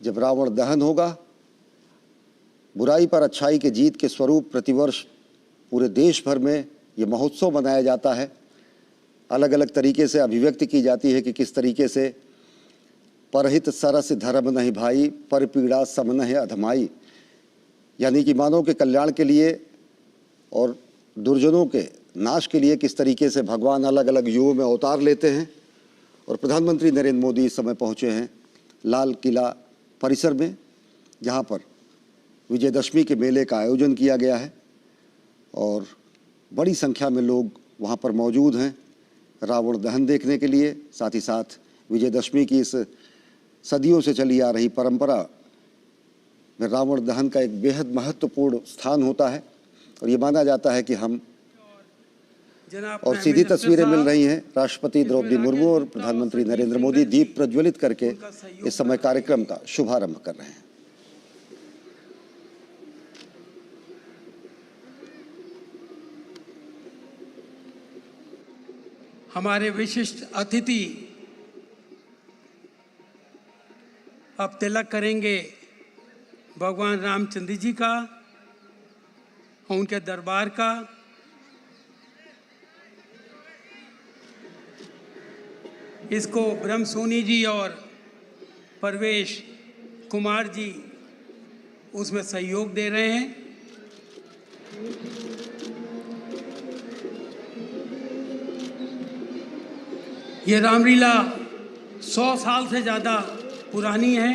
जब रावण दहन होगा, बुराई पर अच्छाई के जीत के स्वरूप प्रतिवर्ष पूरे देश भर में ये महोत्सव मनाया जाता है। अलग अलग तरीके से अभिव्यक्ति की जाती है कि किस तरीके से परहित सरस धर्म नहीं भाई, पर पीड़ा सम नहीं अधमाई, यानी कि मानव के कल्याण के लिए और दुर्जनों के नाश के लिए किस तरीके से भगवान अलग अलग युगों में अवतार लेते हैं। और प्रधानमंत्री नरेंद्र मोदी इस समय पहुँचे हैं लाल किला परिसर में, जहाँ पर विजयदशमी के मेले का आयोजन किया गया है और बड़ी संख्या में लोग वहाँ पर मौजूद हैं रावण दहन देखने के लिए। साथ ही साथ विजयदशमी की इस सदियों से चली आ रही परंपरा में रावण दहन का एक बेहद महत्वपूर्ण स्थान होता है और ये माना जाता है कि हम और सीधी तस्वीरें मिल रही हैं राष्ट्रपति द्रौपदी मुर्मू और प्रधानमंत्री नरेंद्र मोदी दीप प्रज्वलित करके इस समय कार्यक्रम का शुभारंभ कर रहे हैं। हमारे विशिष्ट अतिथि अब तिलक करेंगे भगवान रामचंद्र जी का और उनके दरबार का। इसको ब्रह्म सोनी जी और परवेश कुमार जी उसमें सहयोग दे रहे हैं। ये रामलीला 100 साल से ज़्यादा पुरानी है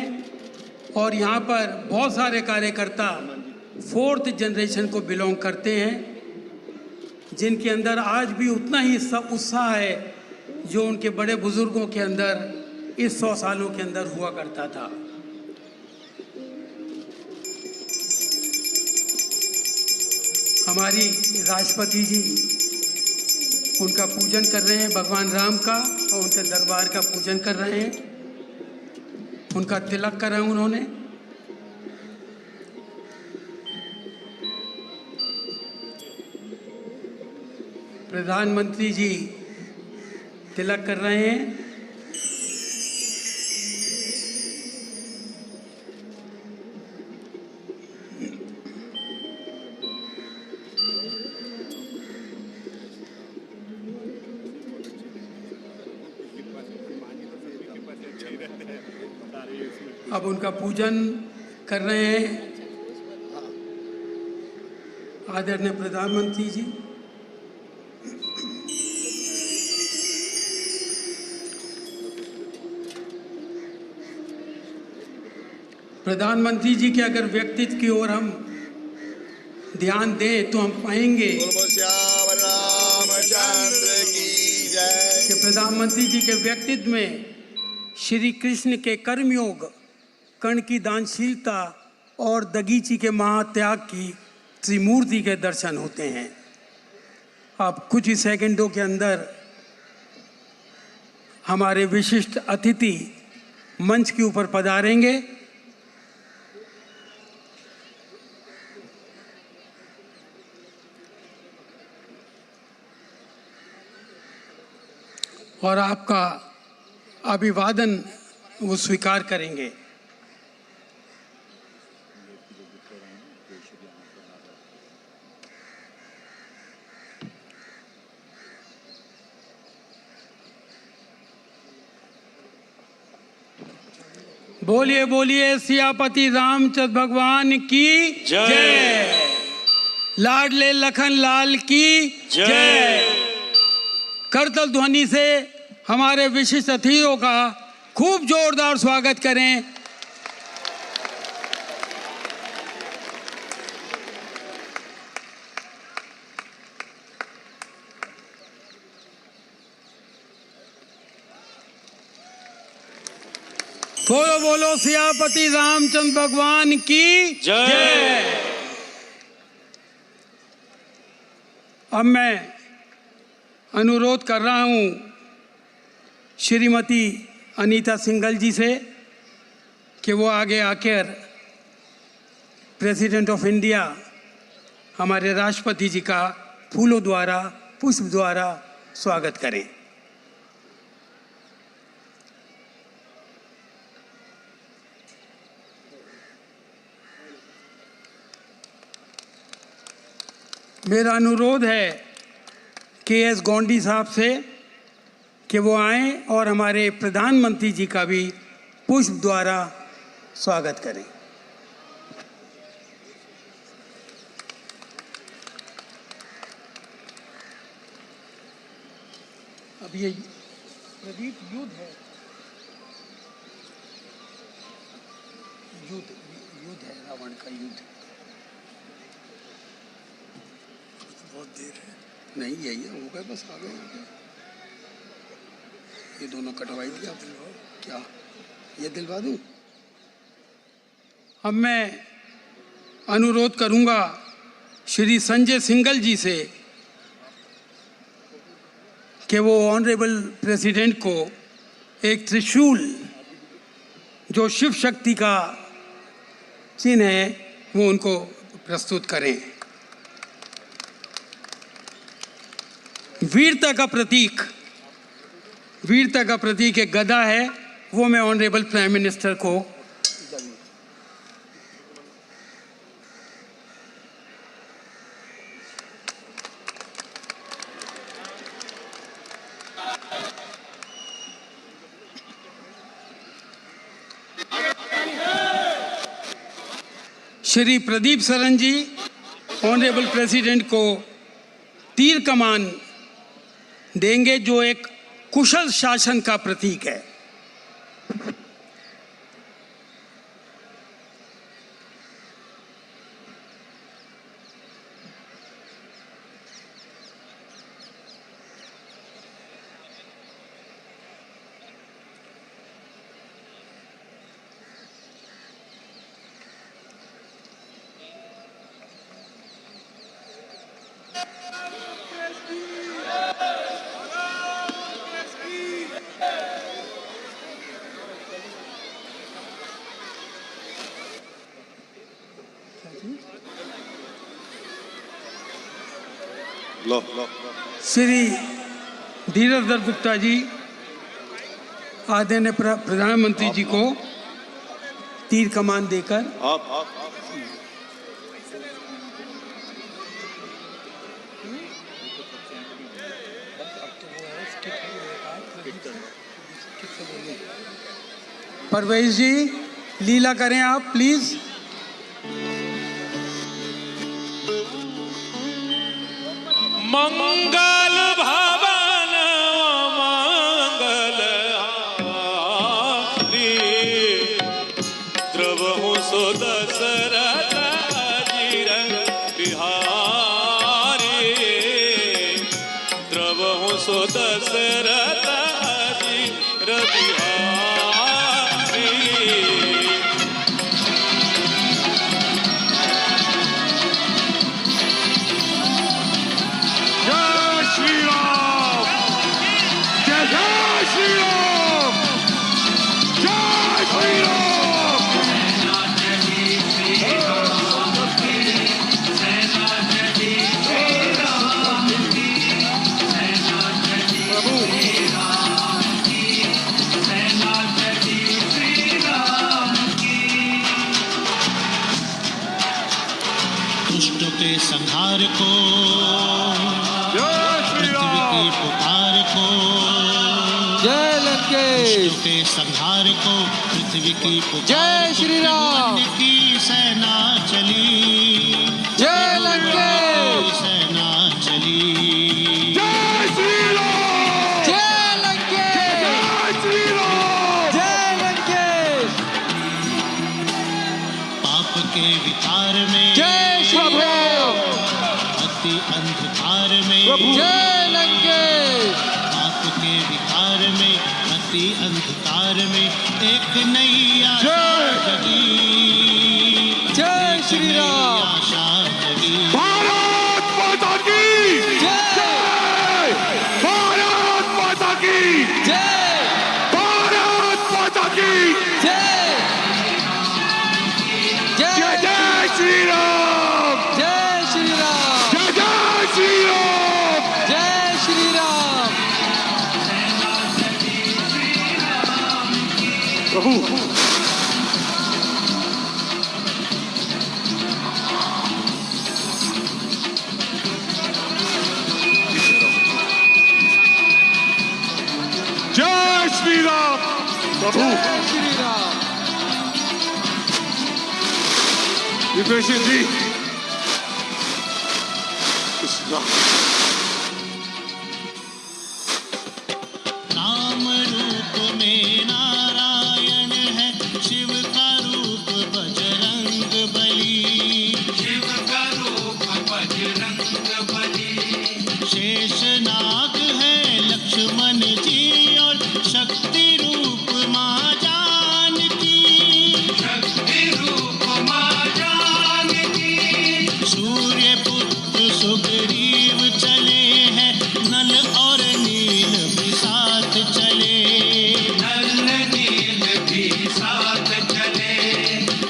और यहाँ पर बहुत सारे कार्यकर्ता 4th जनरेशन को बिलोंग करते हैं, जिनके अंदर आज भी उतना ही सब उत्साह है जो उनके बड़े बुजुर्गों के अंदर इस 100 सालों के अंदर हुआ करता था। हमारी राष्ट्रपति जी उनका पूजन कर रहे हैं, भगवान राम का और उनके दरबार का पूजन कर रहे हैं, उनका तिलक करा उन्होंने। प्रधानमंत्री जी तिलक कर रहे हैं। अब उनका पूजन कर रहे हैं आदरणीय प्रधानमंत्री जी। प्रधानमंत्री जी के अगर व्यक्तित्व की ओर हम ध्यान दें तो हम पाएंगे कि प्रधानमंत्री जी के व्यक्तित्व में श्री कृष्ण के कर्मयोग, कर्ण की दानशीलता और दगीची के महात्याग की त्रिमूर्ति के दर्शन होते हैं। अब कुछ ही सेकंडों के अंदर हमारे विशिष्ट अतिथि मंच के ऊपर पधारेंगे। और आपका अभिवादन वो स्वीकार करेंगे। बोलिए बोलिए सियापति रामचंद्र भगवान की जय। लाडले लखन लाल की जय। करतल ध्वनि से हमारे विशिष्ट अतिथियों का खूब जोरदार स्वागत करें। बोलो बोलो सियापति रामचंद्र भगवान की जय। अब मैं अनुरोध कर रहा हूं श्रीमती अनीता सिंघल जी से कि वो आगे आकर प्रेसिडेंट ऑफ इंडिया हमारे राष्ट्रपति जी का फूलों द्वारा, पुष्प द्वारा स्वागत करें। मेरा अनुरोध है के.एस. गौंडी साहब से कि वो आएं और हमारे प्रधानमंत्री जी का भी पुष्प द्वारा स्वागत करें। अब ये प्रदीप युद्ध है, युद्ध है, रावण का युद्ध। बहुत देर है, नहीं यही है, हो गए बस, आ गए। ये दोनों कटवाई दिया, क्या ये दिलवा दूं? अब मैं अनुरोध करूंगा श्री संजय सिंघल जी से कि वो ऑनरेबल प्रेसिडेंट को एक त्रिशूल जो शिव शक्ति का चिन्ह है वो उनको प्रस्तुत करें। वीरता का प्रतीक एक गदा है, वो मैं ऑनरेबल प्राइम मिनिस्टर को श्री प्रदीप सरन जी ऑनरेबल प्रेसिडेंट को तीर कमान देंगे जो एक कुशल शासन का प्रतीक है। श्री धीरज दत्त गुप्ता जी आदरणीय प्रधानमंत्री जी को तीर कमान देकर परवेश जी लीला करें आप प्लीज। मंगल भवन मंगल हारी द्रवहु सो दशरथ अजीर बिहारी द्रवहु सो दशरथ अजीर बिहारी। संहार को पृथ्वी की पुकार को जय लंकेश के संहार को पृथ्वी की पुकार जय श्री राम की सेना चली जय लंकेश सेना चली जय श्री राम जय लंकेश जय श्री राम जय लंकेश पाप के विकार में जय श्री राम अति अंधकार में जय लंकेश पाप के विकार में अति अंधकार में एक नई आशा जगी जय श्री राम आशा जगी। भारत माता की जय भारत माता की जय भारत माता की जय जय जय श्री राम जय श्री राम जय जय श्री राम जय श्री राम प्रभु प्रभु जय श्री राम। विभीषण जी, इस राम रूप में नारायण है, शिव का रूप बजरंग बली। शिव का रूप बजरंग बली। शेषनाग है लक्ष्मण जी और शक्ति रूप माँ जानकी। शक्ति रूप माँ जानकी। सूर्य पुत्र सुग्रीव चले हैं, नल और नील भी साथ चले। नल नील भी साथ चले।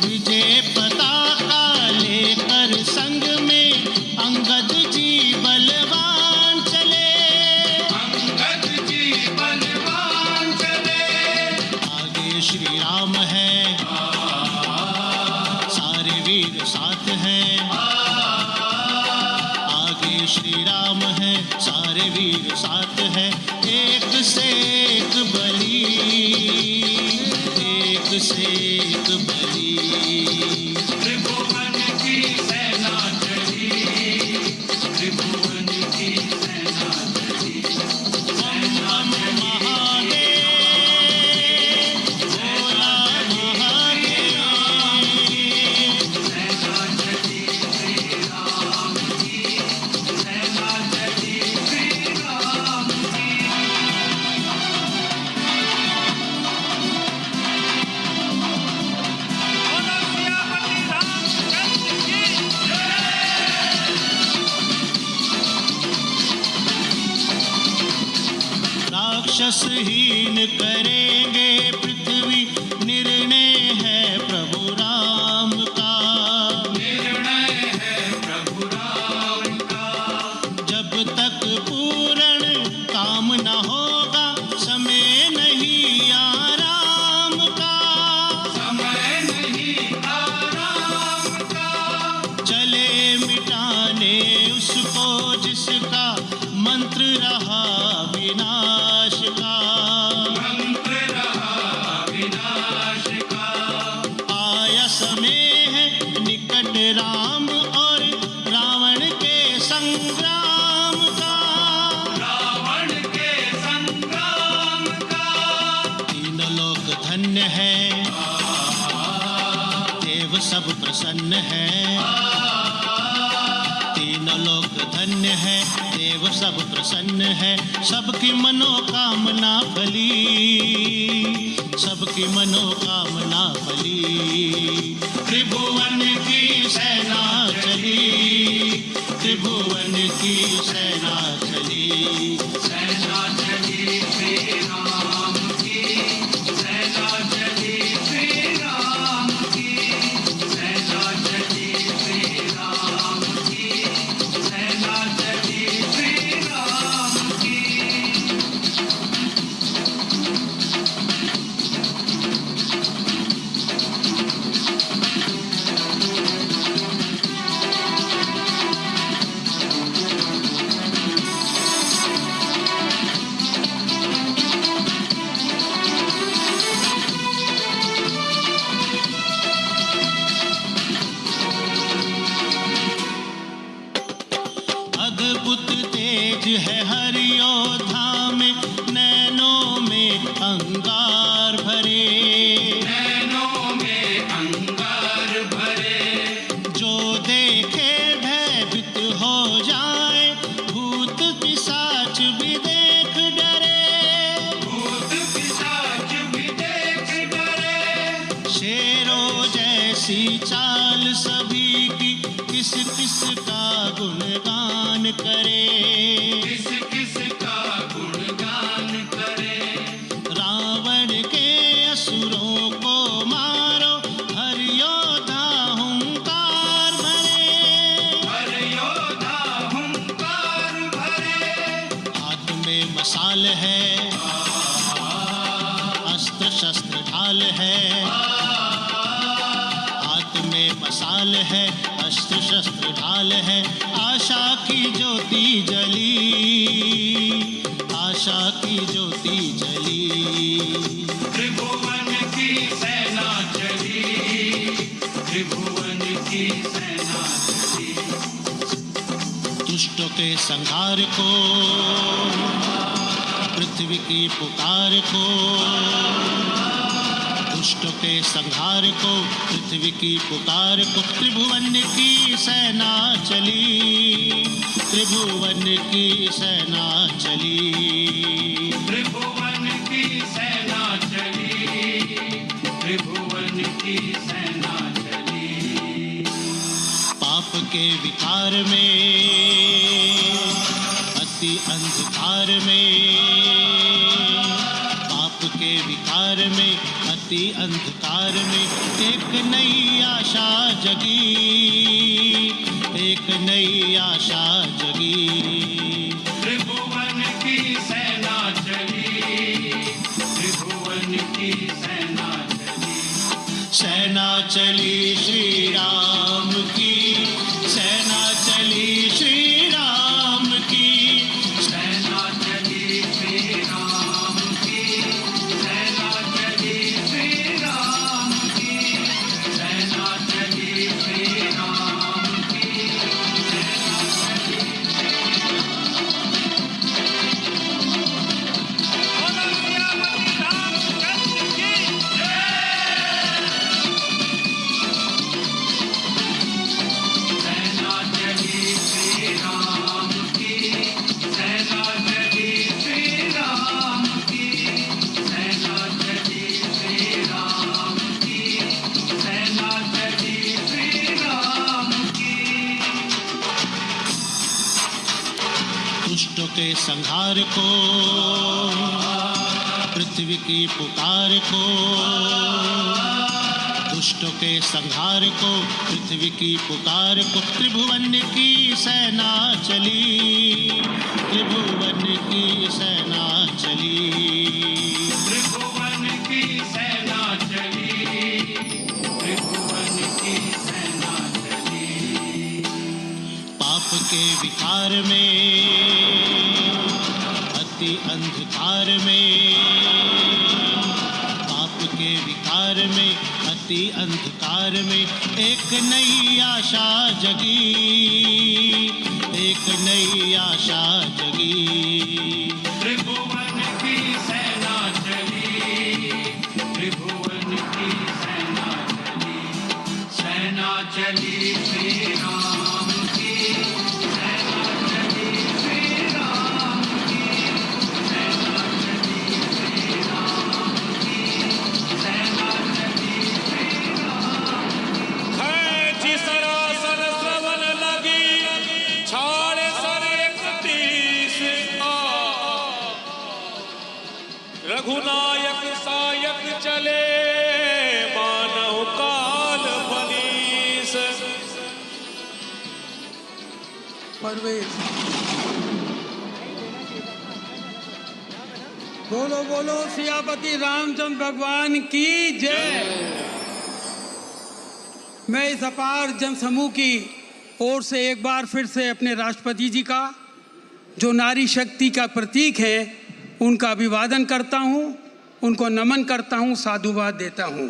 विजय पताका लेकर संग में अंगद जी बलवान चले। अंगद जी बलवान चले। आगे श्री राम है, सारे वीर साथ हैं। आगे श्री राम है, सारे वीर साथ हैं। एक से एक बली, एक से एक बली। त्रिभुवन की सेना चली, त्रिभुवन की सेना चली। बम बम महादेव, भोला महादेव। सेना चली श्री राम की, सेना चली श्री राम की। राक्षसहीन करेंगे पृथ्वी, निर्णय है प्रभु राम का। निर्णय है प्रभु राम का। जब तक पूर्ण काम न होगा, समय नहीं आराम का। समय नहीं आराम का। चले मिटाने उसको जिसका मंत्र रहा विनाश का। मंत्र रहा विनाश का। आया समय है निकट राम और रावण के संग्राम का। रावण के संग्राम का। तीन लोक धन्य है, देव सब प्रसन्न है। तीन लोक धन्य है, देव सब प्रसन्न है। सबकी मनोकामना फली, सबकी मनोकामना फली। त्रिभुवन की सेना चली, त्रिभुवन की सेना चली। सेना चली श्री राम की, सेना चली श्री राम की। सेना चली श्री राम की, सेना चली श्री राम की। अद्भुत तेज है हर योद्धा में, नैनों में अंगार भरे। नैनों में अंगार भरे। जो देखे भयभीत हो जाए, भूत पिशाच भी देख डरे। भूत पिशाच भी देख डरे। शेरों जैसी चाल सभी की, किस किस का गुणगान करे। किस किस का गुणगान करे। रावण के असुरों को मारो, हर योद्धा हुंकार भरे। हर योद्धा हुंकार भरे। हाथ में मसाल है, अस्त्र शस्त्र ढाल है। हाथ में मसाल है, अस्त्र शस्त्र ढाल है। आशा की ज्योति जली, आशा की ज्योति जली। त्रिभुवन की सेना चली, त्रिभुवन की सेना चली। दुष्टों के संहार को, पृथ्वी की पुकार को, दुष्टों के संहार को, पृथ्वी की पुकार को। त्रिभुवन की सेना चली, त्रिभुवन की सेना चली। त्रिभुवन की सेना चली, त्रिभुवन की सेना चली। पाप के विकार में, अति अंधकार में, पाप के विकार में, अति अंधकार में एक नई आशा जगी, एक नई आशा जगी। त्रिभुवन की सेना चली, त्रिभुवन की सेना चली। सेना चली श्री राम की, सेना चली श्री राम की, सेना चली श्री राम की, सेना चली श्री राम की, सेना चली श्री राम की, सेना चली। सेना चली श्री राम की, सेना चली श्री राम की, सेना चली श्री राम की, सेना चली श्री राम की। दुष्टों के संहार को, पृथ्वी की पुकार को, दुष्टों के संहार को, पृथ्वी की पुकार को। त्रिभुवन की सेना चली, त्रिभुवन की सेना चली। त्रिभुवन की सेना चली, त्रिभुवन की सेना चली। पाप के विकार में, अति अंधकार में, पाप के विकार में, अति अंधकार में एक नई आशा जगी, एक नई आशा जगी। त्रिभुवन की सेना चली, त्रिभुवन की सेना चली। सेना चली श्री राम की, सेना चली श्री राम की, सेना चली श्री राम की, सेना चली श्री राम की। खैची सरासन श्रवण लगी, छाड़े सर 31 रघुनायक सायक चले, मानव काल बनीस। परवेज बोलो बोलो सियापति रामचंद्र भगवान की जय। मैं इस अपार जनसमूह की ओर से एक बार फिर से अपने राष्ट्रपति जी का, जो नारी शक्ति का प्रतीक है, उनका अभिवादन करता हूं, उनको नमन करता हूं, साधुवाद देता हूं।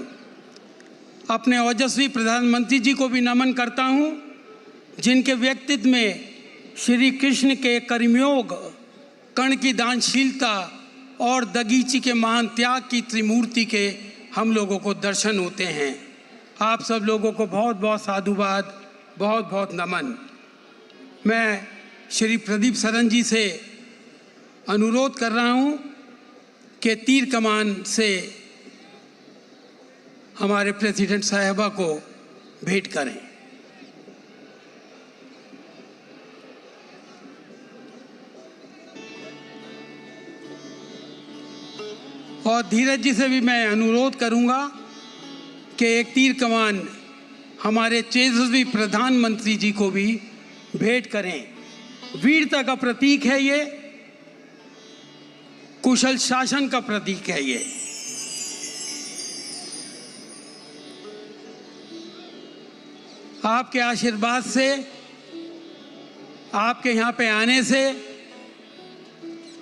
अपने ओजस्वी प्रधानमंत्री जी को भी नमन करता हूं, जिनके व्यक्तित्व में श्री कृष्ण के कर्मयोग, कर्ण की दानशीलता और दगीची के महान त्याग की त्रिमूर्ति के हम लोगों को दर्शन होते हैं। आप सब लोगों को बहुत बहुत साधुवाद, बहुत बहुत नमन। मैं श्री प्रदीप सरन जी से अनुरोध कर रहा हूं कि तीर कमान से हमारे प्रेसिडेंट साहिबा को भेंट करें। और धीरज जी से भी मैं अनुरोध करूंगा कि एक तीर कमान हमारे तेजस्वी प्रधानमंत्री जी को भी भेंट करें। वीरता का प्रतीक है ये, कुशल शासन का प्रतीक है ये। आपके आशीर्वाद से, आपके यहाँ पे आने से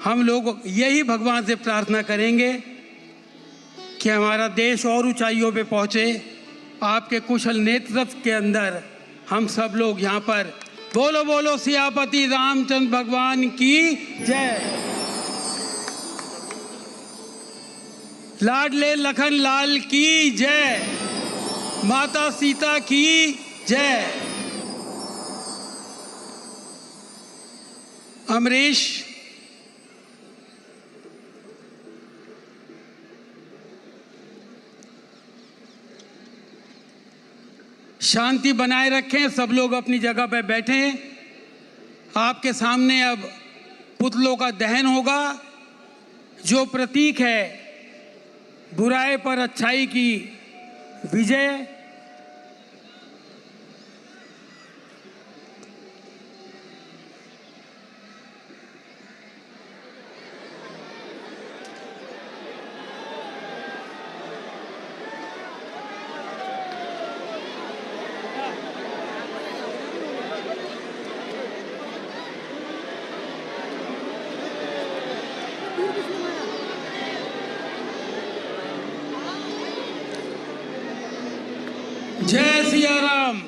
हम लोग यही भगवान से प्रार्थना करेंगे कि हमारा देश और ऊंचाइयों पे पहुंचे। आपके कुशल नेतृत्व के अंदर हम सब लोग यहाँ पर बोलो बोलो सियापति रामचंद्र भगवान की जय। लाडले लखन लाल की जय। माता सीता की जय। अमरीश, शांति बनाए रखें। सब लोग अपनी जगह पर बैठें। आपके सामने अब पुतलों का दहन होगा, जो प्रतीक है बुराई पर अच्छाई की विजय। जय सिया राम,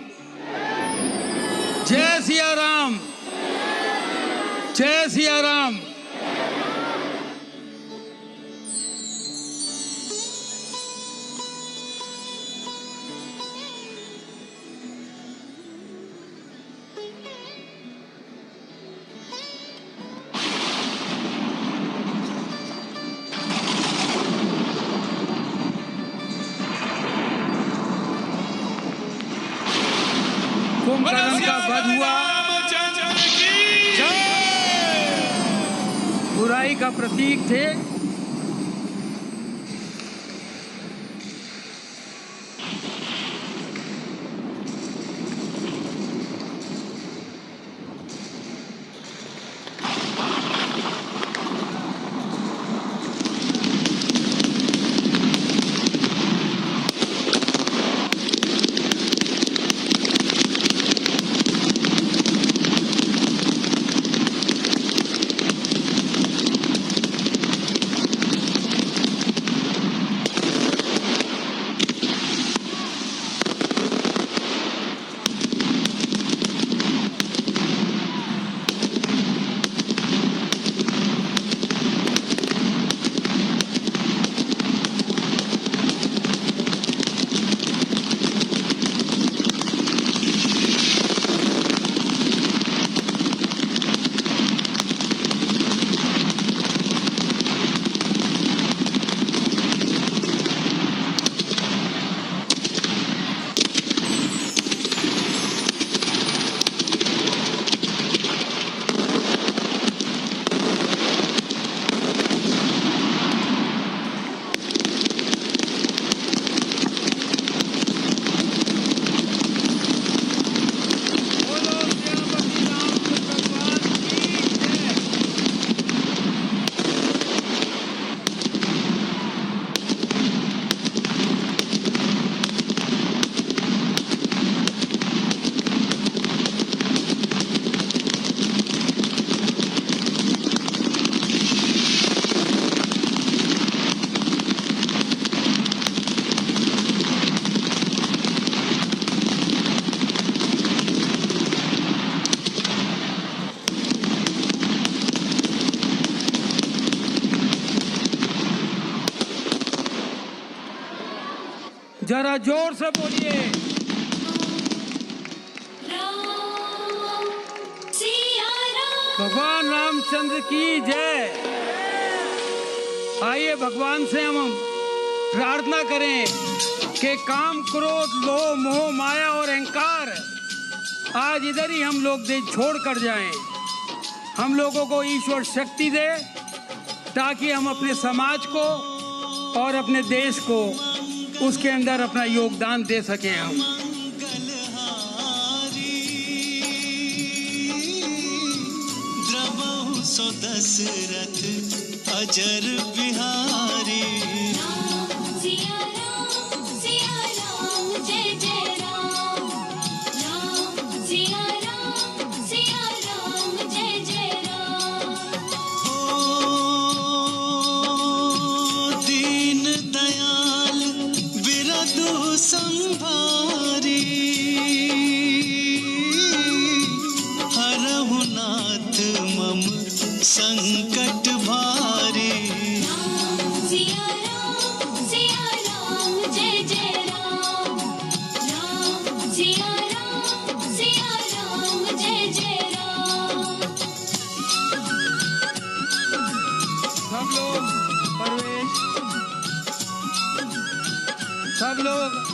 जय सिया राम, जय सिया राम। कुंभकर्ण का वध हुआ, बुराई का प्रतीक थे। जरा जोर से बोलिए। भगवान रामचंद्र की जय। आइए भगवान से हम प्रार्थना करें कि काम, क्रोध, लोभ, मोह, माया और अहंकार आज इधर ही हम लोग छोड़ कर जाएं। हम लोगों को ईश्वर शक्ति दे ताकि हम अपने समाज को और अपने देश को उसके अंदर अपना योगदान दे सकें। हम द्रवहु सो दशरथ अजर बिहारी। सिया राम जय जय राम। राम सिया राम जय जय राम। ओ सब लोग